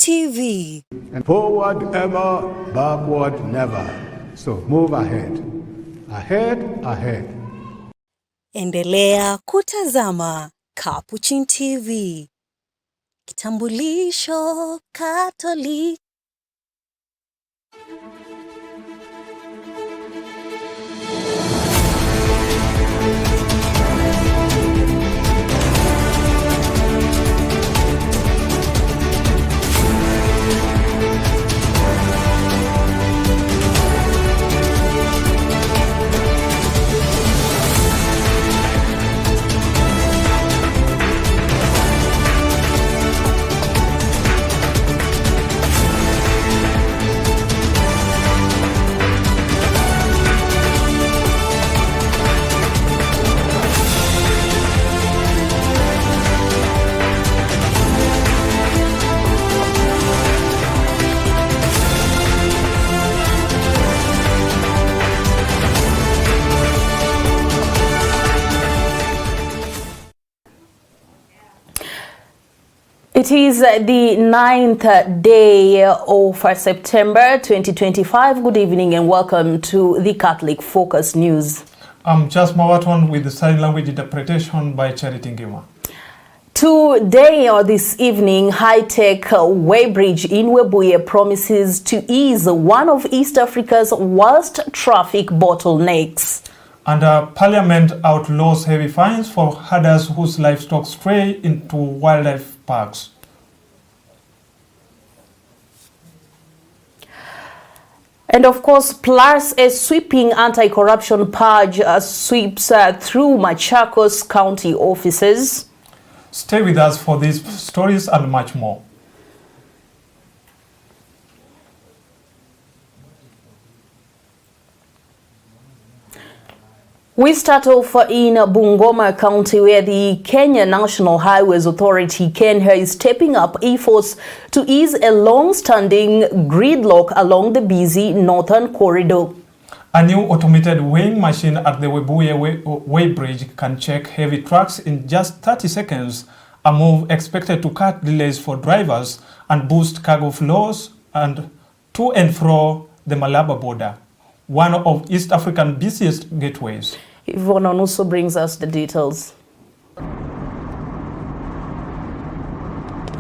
TV. And forward ever, backward never. So move ahead. Ahead, ahead. Endelea kutazama Capuchin TV. Kitambulisho Katoliki. It is the 9th day of September 2025. Good evening and welcome to the Catholic Focus News. I'm Just Mawaton with the sign language interpretation by Charity Ngima. Today or this evening, high-tech weighbridge in Webuye promises to ease one of East Africa's worst traffic bottlenecks. And Parliament outlaws heavy fines for herders whose livestock stray into wildlife parks. And of course, plus a sweeping anti-corruption purge sweeps through Machakos County offices. Stay with us for these stories and much more. We start off in Bungoma County, where the Kenya National Highways Authority, KENHA, is stepping up efforts to ease a long-standing gridlock along the busy northern corridor. A new automated weighing machine at the Webuye weighbridge can check heavy trucks in just 30 seconds, a move expected to cut delays for drivers and boost cargo flows and to and fro the Malaba border, one of East Africa's busiest gateways. Yvonne also brings us the details.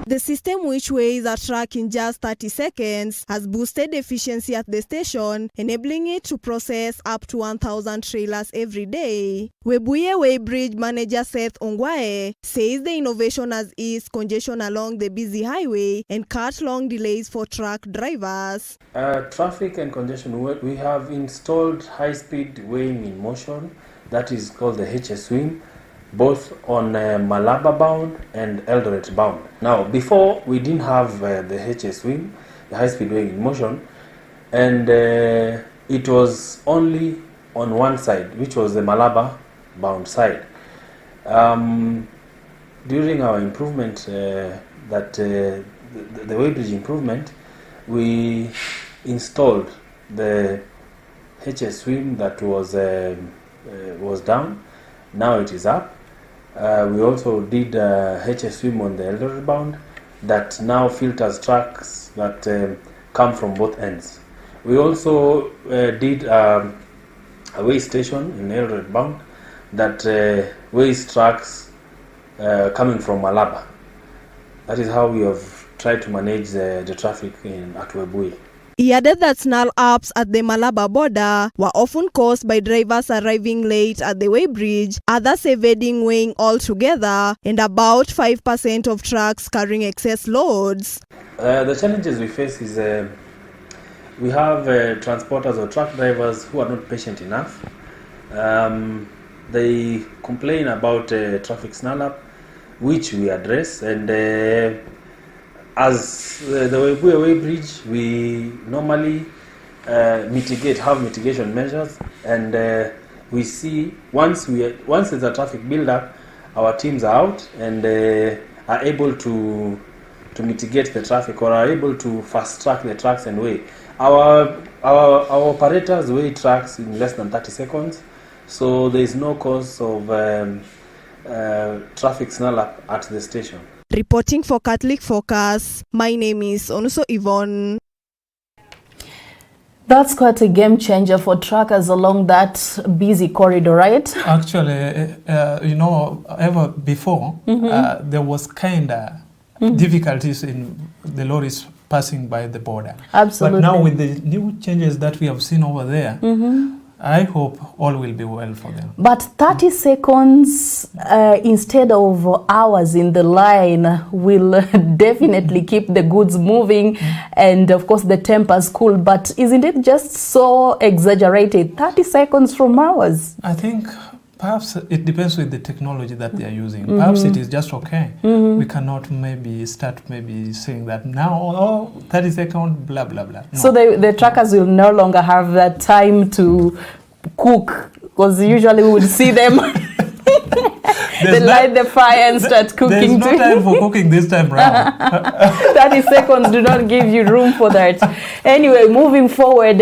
The system, which weighs a truck in just 30 seconds, has boosted efficiency at the station, enabling it to process up to 1,000 trailers every day. Webuye Weighbridge manager Seth Ongwae says the innovation has eased congestion along the busy highway and cut long delays for truck drivers. Traffic and congestion, we have installed high-speed weighing in motion, that is called the HS Swim, both on Malaba bound and Eldoret bound. Now, before we didn't have the HS Swim, the high-speed weighing in motion, and it was only on one side, which was the Malaba bound side. During our improvement, the weighbridge improvement, we installed the HS Swim that was down. Now it is up. We also did HS Swim on the Eldoret bound that now filters trucks that come from both ends. We also did a weigh station in Eldoret bound that weighs trucks coming from Malaba. That is how we have tried to manage the traffic at Webuye. He added that snarl-ups at the Malaba border were often caused by drivers arriving late at the weighbridge, others evading weighing altogether, and about 5% of trucks carrying excess loads. The challenges we face is we have transporters or truck drivers who are not patient enough. They complain about traffic snarl-up, which we address, and as the Webuye weighbridge, we normally have mitigation measures, and we see once there's a traffic build-up, our teams are out and are able to mitigate the traffic, or are able to fast-track the trucks and weigh. Our operators weigh trucks in less than 30 seconds, so there is no cause of traffic snarl-up at the station. Reporting for Catholic Focus, my name is Onuso Yvonne. That's quite a game changer for truckers along that busy corridor, right? Actually, ever before, there was kind of difficulties in the lorries passing by the border. Absolutely. But now with the new changes that we have seen over there, I hope all will be well for them. But 30 seconds instead of hours in the line will definitely keep the goods moving and of course the tempers cool. But isn't it just so exaggerated? 30 seconds from hours? I think perhaps it depends with the technology that they are using. Perhaps it is just okay. We cannot maybe start saying that now, 30 seconds, blah, blah, blah. No. So the truckers will no longer have that time to cook, because usually we would see them they light the fire and start cooking. There's no time for cooking this time around. 30 seconds do not give you room for that. Anyway, moving forward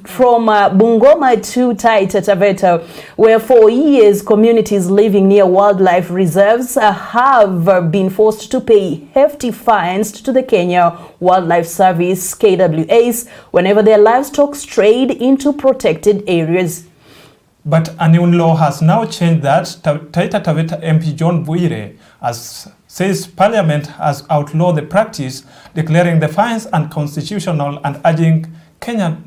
from Bungoma to Taita Taveta, where for years communities living near wildlife reserves have been forced to pay hefty fines to the Kenya Wildlife Service, KWS, whenever their livestock strayed into protected areas. But a new law has now changed that. Taita Taveta MP John Bwire says Parliament has outlawed the practice, declaring the fines unconstitutional and urging Kenya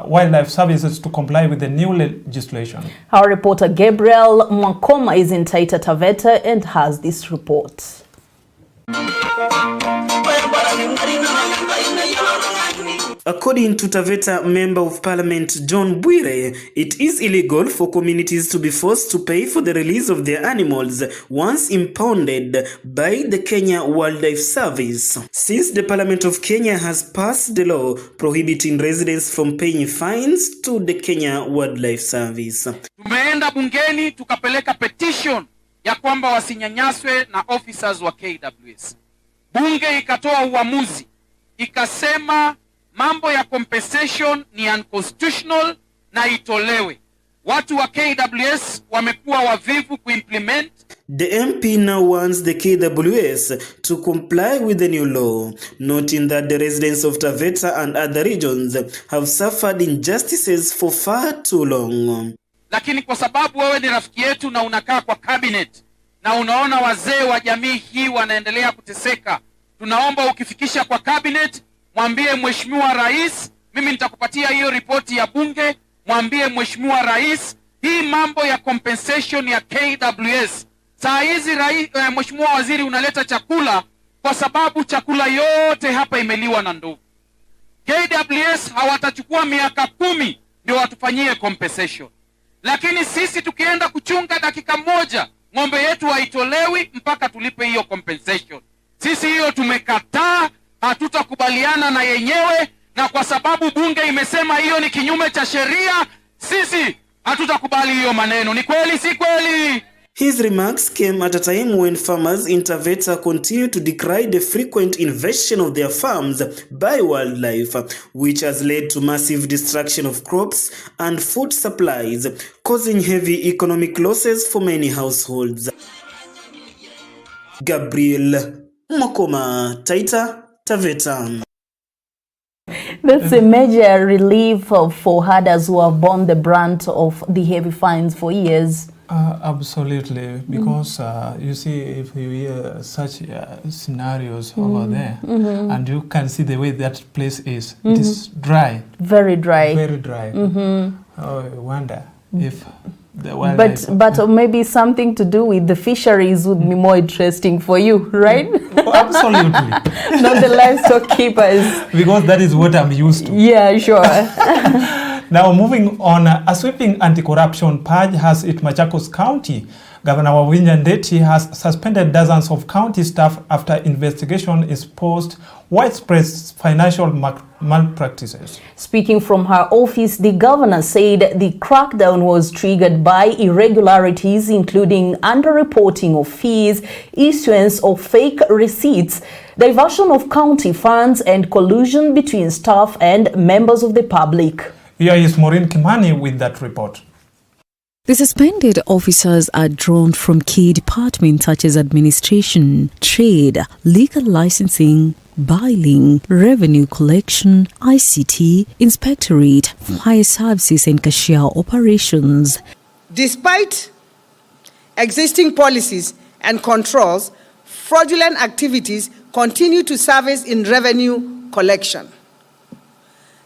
Wildlife Services to comply with the new legislation. Our reporter Gabriel Mwakoma is in Taita Taveta and has this report. According to Taveta Member of Parliament John Bwire, it is illegal for communities to be forced to pay for the release of their animals once impounded by the Kenya Wildlife Service. Since the Parliament of Kenya has passed the law prohibiting residents from paying fines to the Kenya Wildlife Service. Tumeenda bungeni tukapeleka petition ya kwamba wasinyanyaswe na officers wa KWS. Bunge ikatoa uamuzi, ikasema mambo ya compensation ni unconstitutional na itolewe. Watu wa KWS wamekuwa wavivu kuimplement. The MP now wants the KWS to comply with the new law, noting that the residents of Taveta and other regions have suffered injustices for far too long. Lakini kwa sababu wewe ni rafiki yetu na unakaa kwa cabinet na unaona wazee wa jamii hii wanaendelea kuteseka, tunaomba ukifikisha kwa cabinet, mwambie Mheshimiwa Rais, mimi nitakupatia hiyo ripoti ya bunge, mwambie Mheshimiwa Rais, hii mambo ya compensation ya KWS. Saa hizi Mheshimiwa Waziri unaleta chakula kwa sababu chakula yote hapa imeliwa na ndovu. KWS hawatachukua miaka 10 ndio watufanyie compensation. Lakini sisi tukienda kuchunga dakika moja, ng'ombe yetu haitolewi mpaka tulipe hiyo compensation. Sisi hiyo tumekataa, hatutakubaliana na yenyewe, na kwa sababu bunge imesema hiyo ni kinyume cha sheria, sisi hatutakubali hiyo maneno. Ni kweli si kweli? His remarks came at a time when farmers in Taveta continue to decry the frequent invasion of their farms by wildlife, which has led to massive destruction of crops and food supplies, causing heavy economic losses for many households. Gabriel Mwakoma, Taita Taveta. That's a major relief for herders who have borne the brunt of the heavy fines for years. Absolutely, because you see, if you hear such scenarios over there, and you can see the way that place is, it is dry. Very dry. Very dry. I wonder if the wildlife... But maybe something to do with the fisheries would be more interesting for you, right? Oh, absolutely. Not the livestock keepers. Because that is what I'm used to. Yeah, sure. Now, moving on, a sweeping anti-corruption purge has hit Machakos County. Governor Wawinya Ndeti has suspended dozens of county staff after investigation exposed widespread financial malpractices. Speaking from her office, the governor said the crackdown was triggered by irregularities, including underreporting of fees, issuance of fake receipts, diversion of county funds, and collusion between staff and members of the public. Here is Maureen Kimani with that report. The suspended officers are drawn from key departments such as administration, trade, legal licensing, billing, revenue collection, ICT, inspectorate, fire services and cashier operations. Despite existing policies and controls, fraudulent activities continue to surface in revenue collection.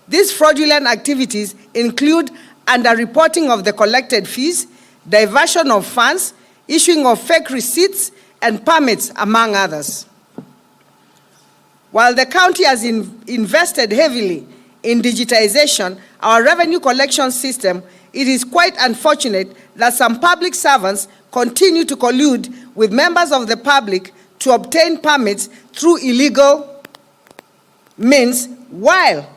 These fraudulent activities include underreporting of the collected fees, diversion of funds, issuing of fake receipts and permits, among others. While the county has invested heavily in digitization, our revenue collection system, it is quite unfortunate that some public servants continue to collude with members of the public to obtain permits through illegal means, whilst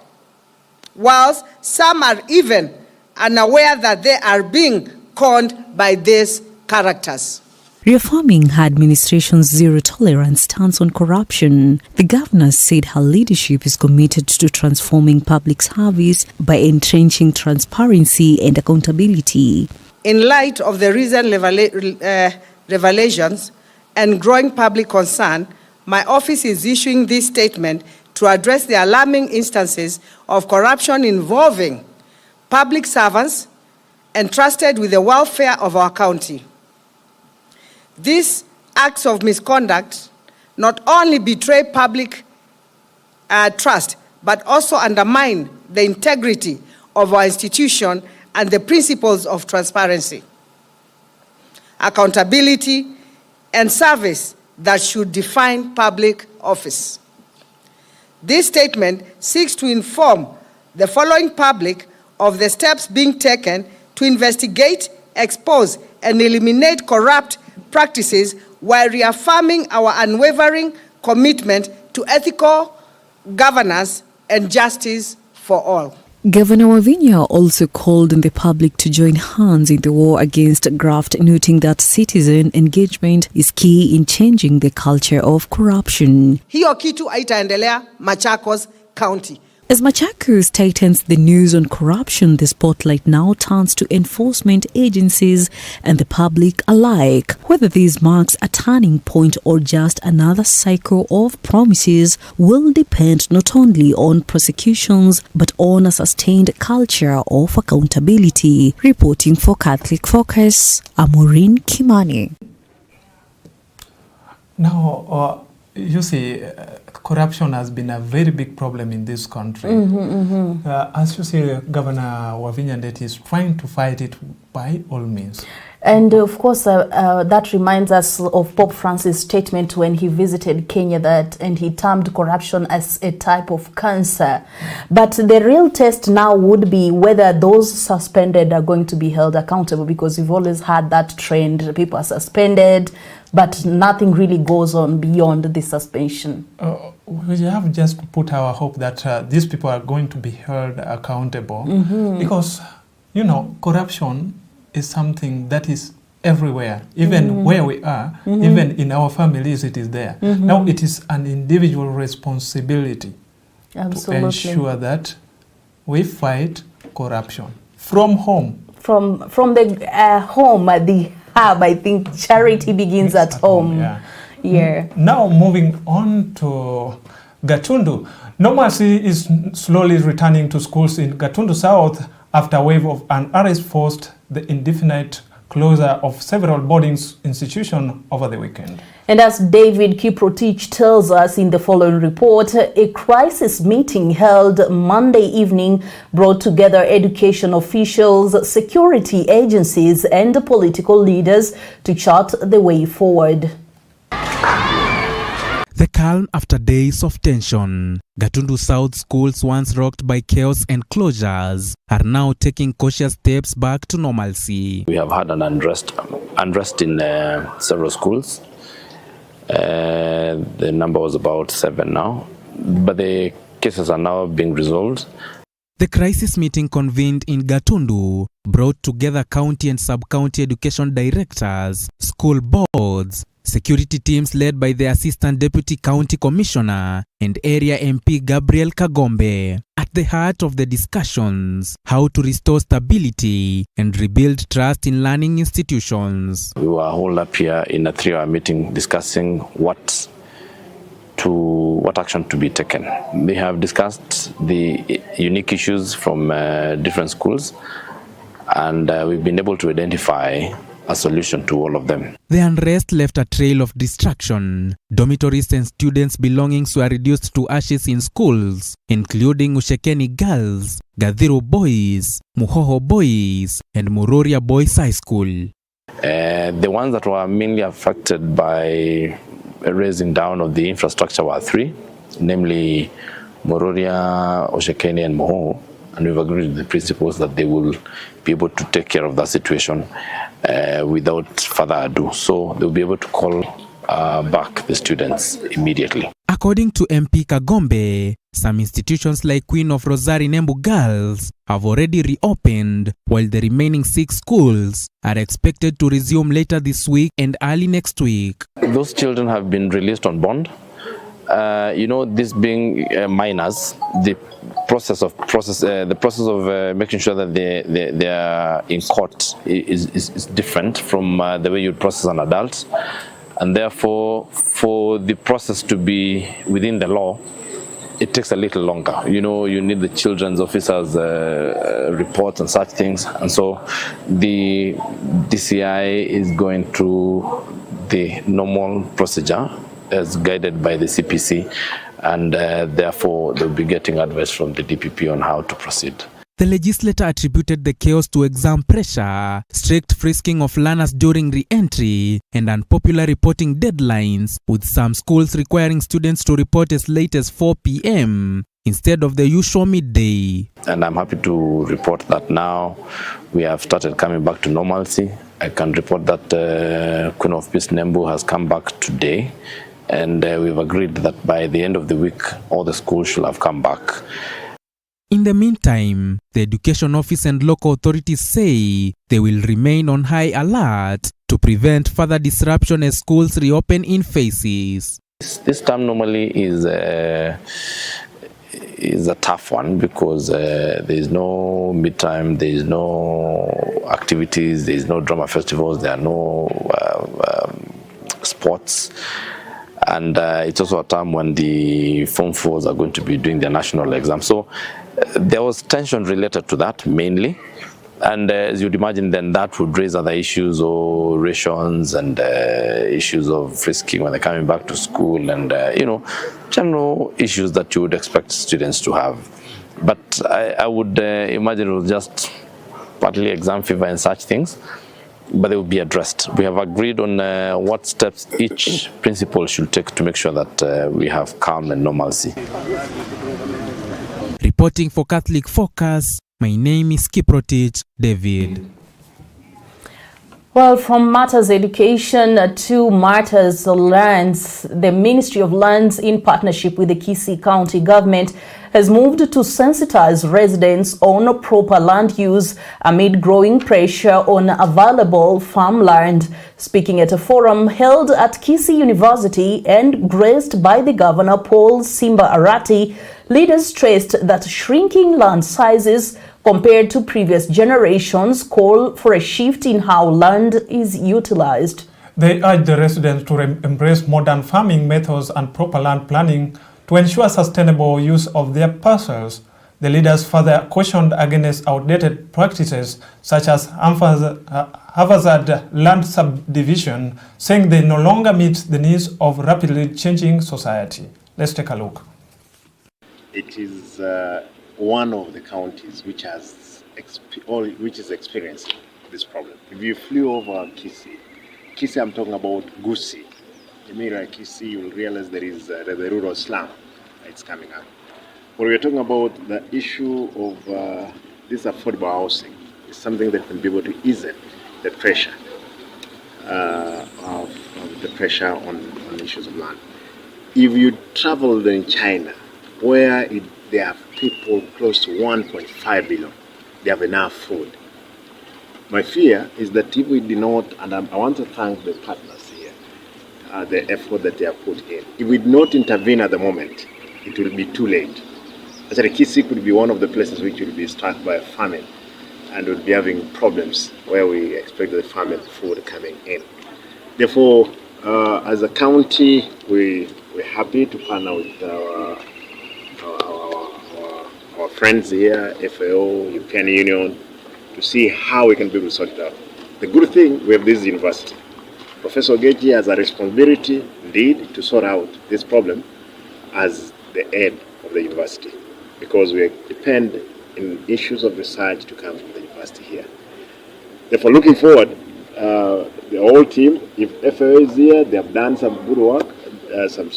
some are even unaware that they are being conned by these characters. Reaffirming her administration's zero-tolerance stance on corruption, the governor said her leadership is committed to transforming public service by entrenching transparency and accountability. In light of the recent revelations and growing public concern, my office is issuing this statement to address the alarming instances of corruption involving public servants entrusted with the welfare of our county. These acts of misconduct not only betray public trust, but also undermine the integrity of our institution and the principles of transparency, accountability, and service that should define public office. This statement seeks to inform the following public of the steps being taken to investigate, expose, and eliminate corrupt practices while reaffirming our unwavering commitment to ethical governance and justice for all. Governor Wavinya also called on the public to join hands in the war against graft, noting that citizen engagement is key in changing the culture of corruption. Hiyo kitu haitaendelea Machakos County. As Machakos tightens the news on corruption, the spotlight now turns to enforcement agencies and the public alike. Whether this marks a turning point or just another cycle of promises will depend not only on prosecutions but on a sustained culture of accountability. Reporting for Catholic Focus, Maureen Kimani. Now, you see, corruption has been a very big problem in this country. As you see, Governor Wavinya Ndeti is trying to fight it by all means. And of course, that reminds us of Pope Francis' statement when he visited Kenya and he termed corruption as a type of cancer. But the real test now would be whether those suspended are going to be held accountable, because we've always had that trend. People are suspended, but nothing really goes on beyond the suspension. We have just put our hope that these people are going to be held accountable, because, you know, corruption is something that is everywhere, even where we are, even in our families it is there. Now it is an individual responsibility to ensure that we fight corruption from home. From the home, the hub, I think charity begins at home. Yeah. Now moving on to Gatundu. Normalcy is slowly returning to schools in Gatundu South after a wave of unrest forced the indefinite closure of several boarding institutions over the weekend. And as David Kiprotich tells us in the following report, a crisis meeting held Monday evening brought together education officials, security agencies, and political leaders to chart the way forward. The calm after days of tension. Gatundu South schools, once rocked by chaos and closures, are now taking cautious steps back to normalcy. We have had an unrest in several schools. The number was about 7 now, but the cases are now being resolved. The crisis meeting convened in Gatundu brought together county and sub-county education directors, school boards, security teams led by the Assistant Deputy County Commissioner and Area MP Gabriel Kagombe. A the heart of the discussions: how to restore stability and rebuild trust in learning institutions. We were all up here in a 3-hour meeting discussing what action to be taken. We have discussed the unique issues from different schools, and we've been able to identify a solution to all of them. The unrest left a trail of destruction. Dormitories and students' belongings were reduced to ashes in schools, including Ushekeni Girls, Gadhiru Boys, Muhoho Boys, and Muroria Boys High School. The ones that were mainly affected by raising down of the infrastructure were 3, namely Muroria, Ushekeni, and Muhoho. And we've agreed with the principals that they will be able to take care of that situation without further ado. So they'll be able to call back the students immediately. According to MP Kagombe, some institutions like Queen of Rosari Nembu Girls have already reopened, while the remaining 6 schools are expected to resume later this week and early next week. Those children have been released on bond. This being minors, the process of making sure that they are in court is different from the way you process an adult, and therefore for the process to be within the law, it takes a little longer. You need the children's officers' reports and such things, and so the DCI is going through the normal procedure as guided by the CPC, and therefore they'll be getting advice from the DPP on how to proceed. The legislator attributed the chaos to exam pressure, strict frisking of learners during re-entry, and unpopular reporting deadlines, with some schools requiring students to report as late as 4 p.m. instead of the usual midday. And I'm happy to report that now we have started coming back to normalcy. I can report that Queen of Peace Nembu has come back today, and we've agreed that by the end of the week, all the schools should have come back. In the meantime, the Education Office and local authorities say they will remain on high alert to prevent further disruption as schools reopen in phases. This term normally is a tough one because there is no midterm, there is no activities, there is no drama festivals, there are no sports. And it's also a time when the Form 4s are going to be doing their national exam. So there was tension related to that mainly. And as you'd imagine, then that would raise other issues or rations and issues of frisking when they're coming back to school and, general issues that you would expect students to have. But I would imagine it was just partly exam fever and such things, but they will be addressed. We have agreed on what steps each principal should take to make sure that we have calm and normalcy. Reporting for Catholic Focus, my name is Kiprotich David. Well, from matters education to matters lands, the Ministry of Lands, in partnership with the Kisii County government, has moved to sensitize residents on proper land use amid growing pressure on available farmland. Speaking at a forum held at Kisii University and graced by the Governor Paul Simba Arati, leaders stressed that shrinking land sizes compared to previous generations call for a shift in how land is utilized. They urge the residents to embrace modern farming methods and proper land planning to ensure sustainable use of their parcels. The leaders further cautioned against outdated practices such as haphazard land subdivision, saying they no longer meet the needs of rapidly changing society. Let's take a look. It is one of the counties which is experiencing this problem. If you flew over Kisii, I'm talking about Gusii. Emira Kisii, you will realize there is the rural slum that's coming up. When we're talking about the issue of this affordable housing, it's something that can be able to ease the pressure on issues of land. If you travel in China, where there are people close to 1.5 billion, they have enough food. My fear is that if we do not, and I want to thank the partners here, the effort that they have put in. If we do not intervene at the moment, it will be too late. Actually, Kisii could be one of the places which will be struck by a famine and will be having problems where we expect the famine food coming in. Therefore, as a county, we're happy to partner with our friends here, FAO, European Union, to see how we can be able to sort it out. The good thing, we have this university. Professor Geji has a responsibility, indeed, to sort out this problem as the head of the university, because we depend in issues of research to come from the university here. Therefore, looking forward, the whole team, if FAO is here, they have done some good work, some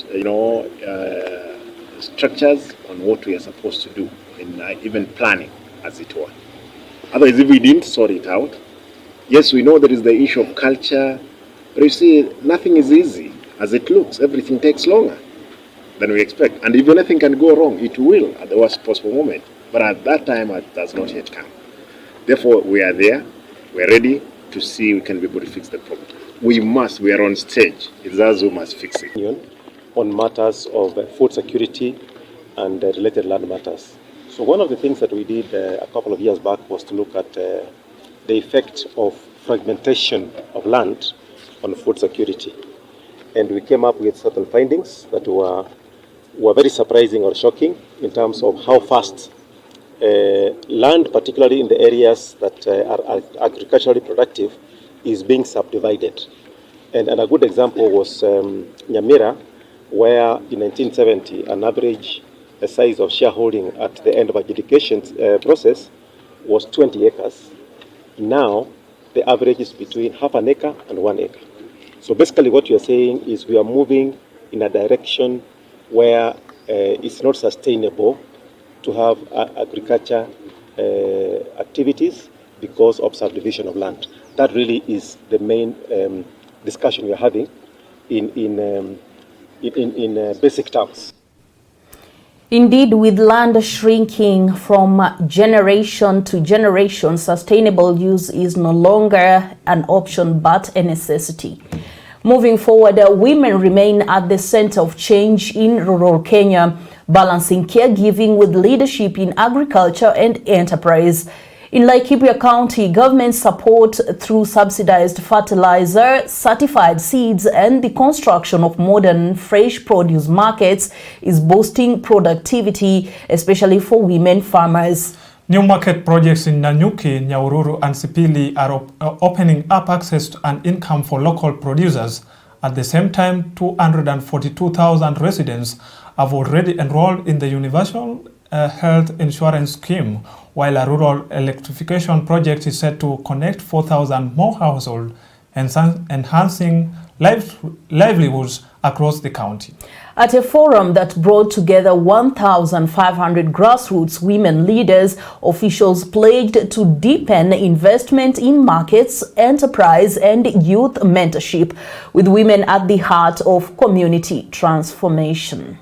structures on what we are supposed to do, in even planning, as it were. Otherwise, if we didn't sort it out, yes, we know there is the issue of culture, but you see, nothing is easy as it looks. Everything takes longer than we expect. And if anything can go wrong, it will at the worst possible moment. But at that time, it has not yet come. Therefore, we are there. We are ready to see we can be able to fix the problem. We are on stage. It's us who must fix it. On matters of food security and related land matters. So one of the things that we did a couple of years back was to look at the effect of fragmentation of land on food security. And we came up with certain findings that were very surprising or shocking in terms of how fast land, particularly in the areas that are agriculturally productive, is being subdivided. And a good example was Nyamira, where in 1970 an average size of shareholding at the end of adjudication process was 20 acres. Now the average is between half an acre and 1 acre. So basically what you are saying is we are moving in a direction where it's not sustainable to have agriculture activities because of subdivision of land. That really is the main discussion we are having in basic terms. Indeed, with land shrinking from generation to generation, sustainable use is no longer an option but a necessity. Moving forward, women remain at the center of change in rural Kenya, balancing caregiving with leadership in agriculture and enterprise. In Laikipia County, government support through subsidized fertilizer, certified seeds, and the construction of modern fresh produce markets is boosting productivity, especially for women farmers. New market projects in Nanyuki, Nyahururu, and Sipili are opening up access and income for local producers. At the same time, 242,000 residents have already enrolled in the Universal Health Insurance Scheme, while a rural electrification project is set to connect 4,000 more households, enhancing livelihoods across the county. At a forum that brought together 1,500 grassroots women leaders, officials pledged to deepen investment in markets, enterprise, and youth mentorship, with women at the heart of community transformation.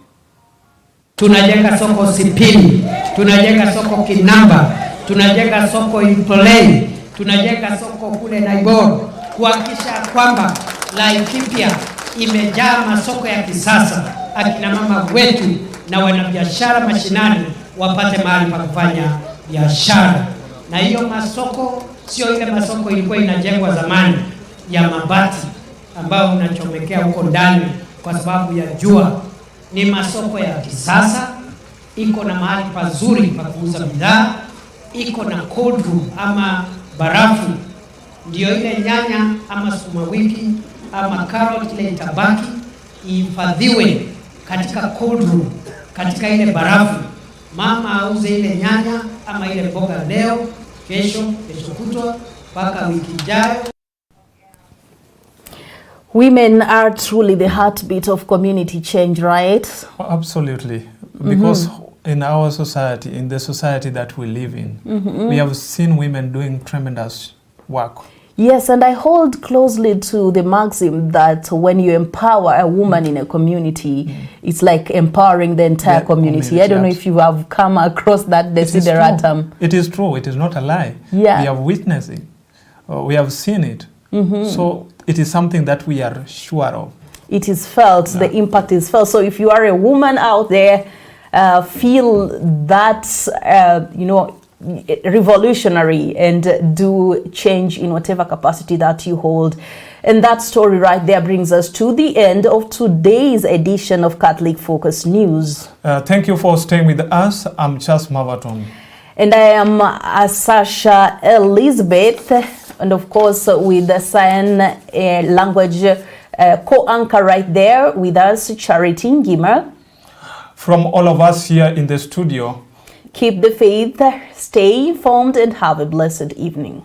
Tunajenga soko Sipili, tunajenga soko Kinamba, tunajenga soko Impolei, tunajenga soko kule Naibor, kuhakikisha kwamba Laikipia imejaa masoko ya kisasa, akina mama wetu na wanabiashara mashinani wapate mahali pa kufanya biashara. Na hiyo masoko sio ile masoko ilikuwa inajengwa zamani ya mabati ambayo unachomekea huko ndani kwa sababu ya jua. Ni masoko ya kisasa, iko na mahali pazuri pa kuuza bidhaa, iko na cold room ama barafu, ndio ile nyanya ama sukuma wiki ama carrot ile itabaki ihifadhiwe katika cold room, katika ile barafu. Mama auze ile nyanya ama ile mboga leo, kesho kutwa, mpaka wiki ijayo. Women are truly the heartbeat of community change, right? Absolutely. Because in our society, in the society that we live in, we have seen women doing tremendous work. Yes, and I hold closely to the maxim that when you empower a woman in a community, it's like empowering the entire community. I don't know if you have come across that desideratum. It is true. It is not a lie. Yeah. We have witnessed it. We have seen it. So it is something that we are sure of. It is felt. The impact is felt. So if you are a woman out there feel that, revolutionary and do change in whatever capacity that you hold. And that story right there brings us to the end of today's edition of Catholic Focus News. Thank you for staying with us. I'm Charles Mavaton. And I am Sasha Elizabeth, and of course with the sign language co-anchor right there with us, Charity Ngima. From all of us here in the studio, keep the faith, stay informed, and have a blessed evening.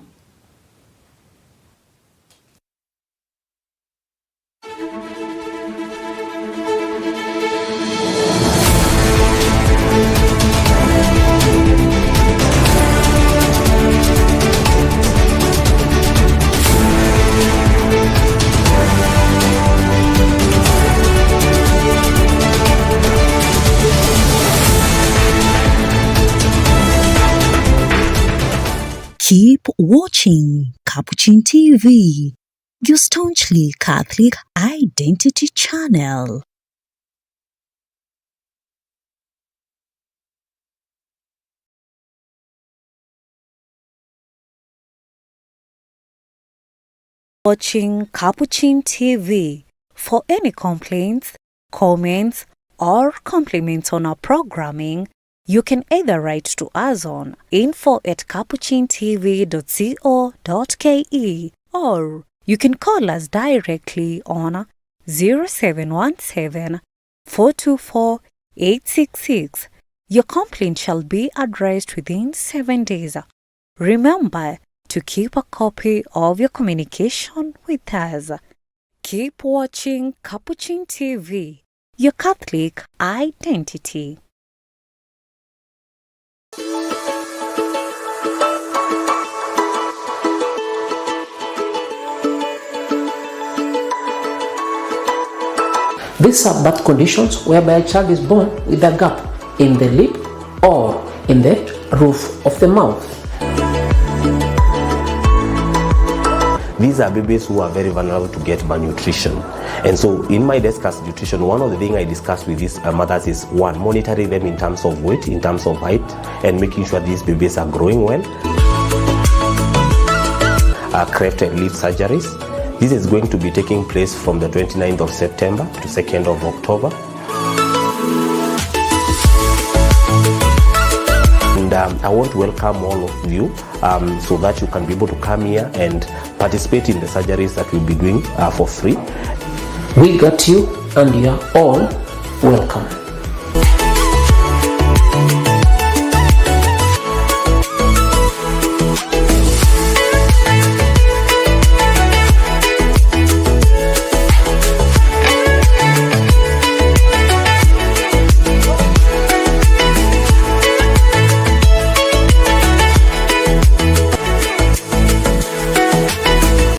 Keep watching Capuchin TV, your staunchly Catholic identity channel. Watching Capuchin TV. For any complaints, comments, or compliments on our programming, you can either write to us on info@capuchintv.co.ke or you can call us directly on 0717 424 866. Your complaint shall be addressed within 7 days. Remember to keep a copy of your communication with us. Keep watching Capuchin TV, your Catholic identity. These are birth conditions whereby a child is born with a gap in the lip or in the roof of the mouth. These are babies who are very vulnerable to get malnutrition. And so in my discuss nutrition, one of the things I discuss with these mothers is one, monitoring them in terms of weight, in terms of height, and making sure these babies are growing well. Cleft and lip surgeries. This is going to be taking place from the 29th of September to 2nd of October. And I want to welcome all of you so that you can be able to come here and participate in the surgeries that we'll be doing for free. We got you and you're all welcome.